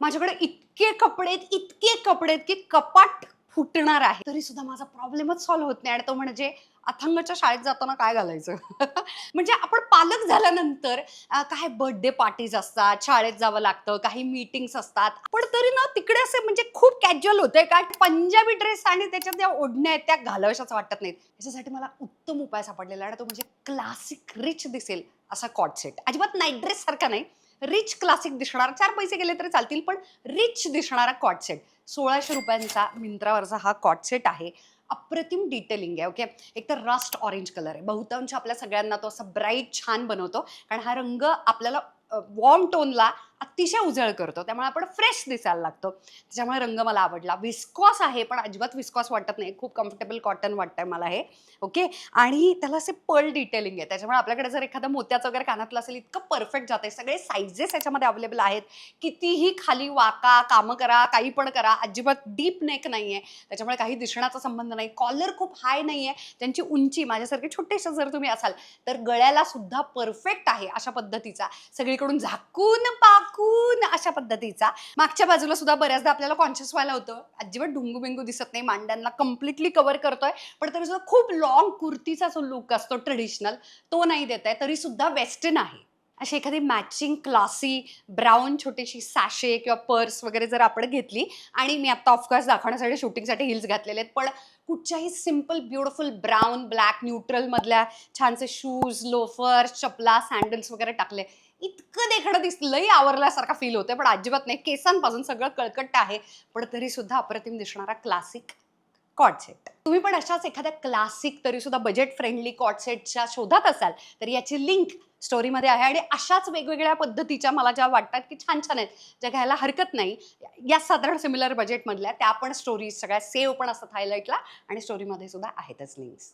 माझ्याकडे इतके कपडे आहेत की कपाट फुटणार आहे. तरी सुद्धा माझा प्रॉब्लेमच सॉल्व्ह होत नाही आणि तो म्हणजे अथंगच्या शाळेत जाताना काय घालायचं? म्हणजे आपण पालक झाल्यानंतर काय बर्थडे पार्टीज असतात, शाळेत जावं लागतं, काही मीटिंग्स असतात. पण तरी ना तिकडे असे म्हणजे खूप कॅज्युअल होतंय का पंजाबी ड्रेस आणि त्याच्यात ज्या ओढण्या आहेत त्या घालाव्याशाच वाटत नाहीत. त्याच्यासाठी मला उत्तम उपाय सापडलेला आहे आणि तो म्हणजे क्लासिक रिच दिसेल असा कॉट सेट. अजिबात नाईट ड्रेस सारखा नाही. रिच क्लासिक दिसणारा, 4 पैसे गेले तरी चालतील, पण रिच दिसणारा कॉट सेट. ₹1600 मिंत्रावरचा हा कॉट सेट आहे. अप्रतिम डिटेलिंग आहे. ओके. एक तर रस्ट ऑरेंज कलर आहे. बहुतांश आपल्या सगळ्यांना तो असा ब्राईट छान बनवतो. कारण हा रंग आपल्याला वॉर्म टोनला अतिशय उजळ करतो. त्यामुळे आपण फ्रेश दिसायला लागतो. त्याच्यामुळे रंग मला आवडला. विस्कॉस आहे, पण अजिबात विस्कॉस वाटत नाही. खूप कम्फर्टेबल कॉटन वाटतंय मला हे. ओके. आणि त्याला असे पर्ल डिटेलिंग आहे. त्याच्यामुळे आपल्याकडे जर एखादं मोत्याचं वगैरे कानातलं असेल, इतकं परफेक्ट जातंय. सगळे साइझेस याच्यामध्ये अवेलेबल आहेत. कितीही खाली वाका, कामं करा, काही पण करा. अजिबात डीप नेक नाहीये. त्याच्यामुळे काही दिसण्याचा संबंध नाही. कॉलर खूप हाय नाहीये. त्यांची उंची माझ्यासारखे छोटेसे जर तुम्ही असाल, तर गळ्याला सुद्धा परफेक्ट आहे अशा पद्धतीचा. सगळीकडून झाकून पाकून अशा पद्धतीचा. मागच्या बाजूला सुद्धा बऱ्याचदा आपल्याला कॉन्शियस व्हायला होतं. अजिबात ढुंगू-बिंगू दिसत नाही. मांड्यांना कंप्लीटली कव्हर करतोय. पण तरी सुद्धा खूप लाँग कुर्तीचा जो लूक असतो ट्रेडिशनल, तो नाही देताय. तरी सुद्धा वेस्टर्न आहे. अशी एखादी मॅचिंग क्लासी ब्राउन छोटीशी सॅशे किंवा पर्स वगैरे जर आपण घेतली आणि मी आता ऑफकोर्स दाखवण्यासाठी शूटिंगसाठी हिल्स घातलेले आहेत. पण कुठच्याही simple beautiful brown, black, neutral मधल्या छानसे शूज, लोफर्स, चपला, सॅन्डल्स वगैरे टाकले. इतकं देखणं दिसतं, लई आवरल्यासारखा फील होतोय, पण अजिबात नाही. केसांपासून सगळं कळकट्ट आहे, पण तरी सुद्धा अप्रतिम दिसणारा क्लासिक कॉट सेट. तुम्ही पण अशाच एखाद्या क्लासिक तरी सुद्धा बजेट फ्रेंडली कॉट सेटच्या शोधात असाल, तर याची लिंक स्टोरीमध्ये आहे आणि अशाच वेगवेगळ्या पद्धतीच्या मला ज्या वाटतात की छान-छान आहेत, ज्या घ्यायला हरकत नाही. या साधारण सिमिलर बजेटमधल्या त्या पण स्टोरीज सगळ्या सेव्ह पण असतात हायलाइटला आणि स्टोरीमध्ये सुद्धा आहेतच लिंक्स.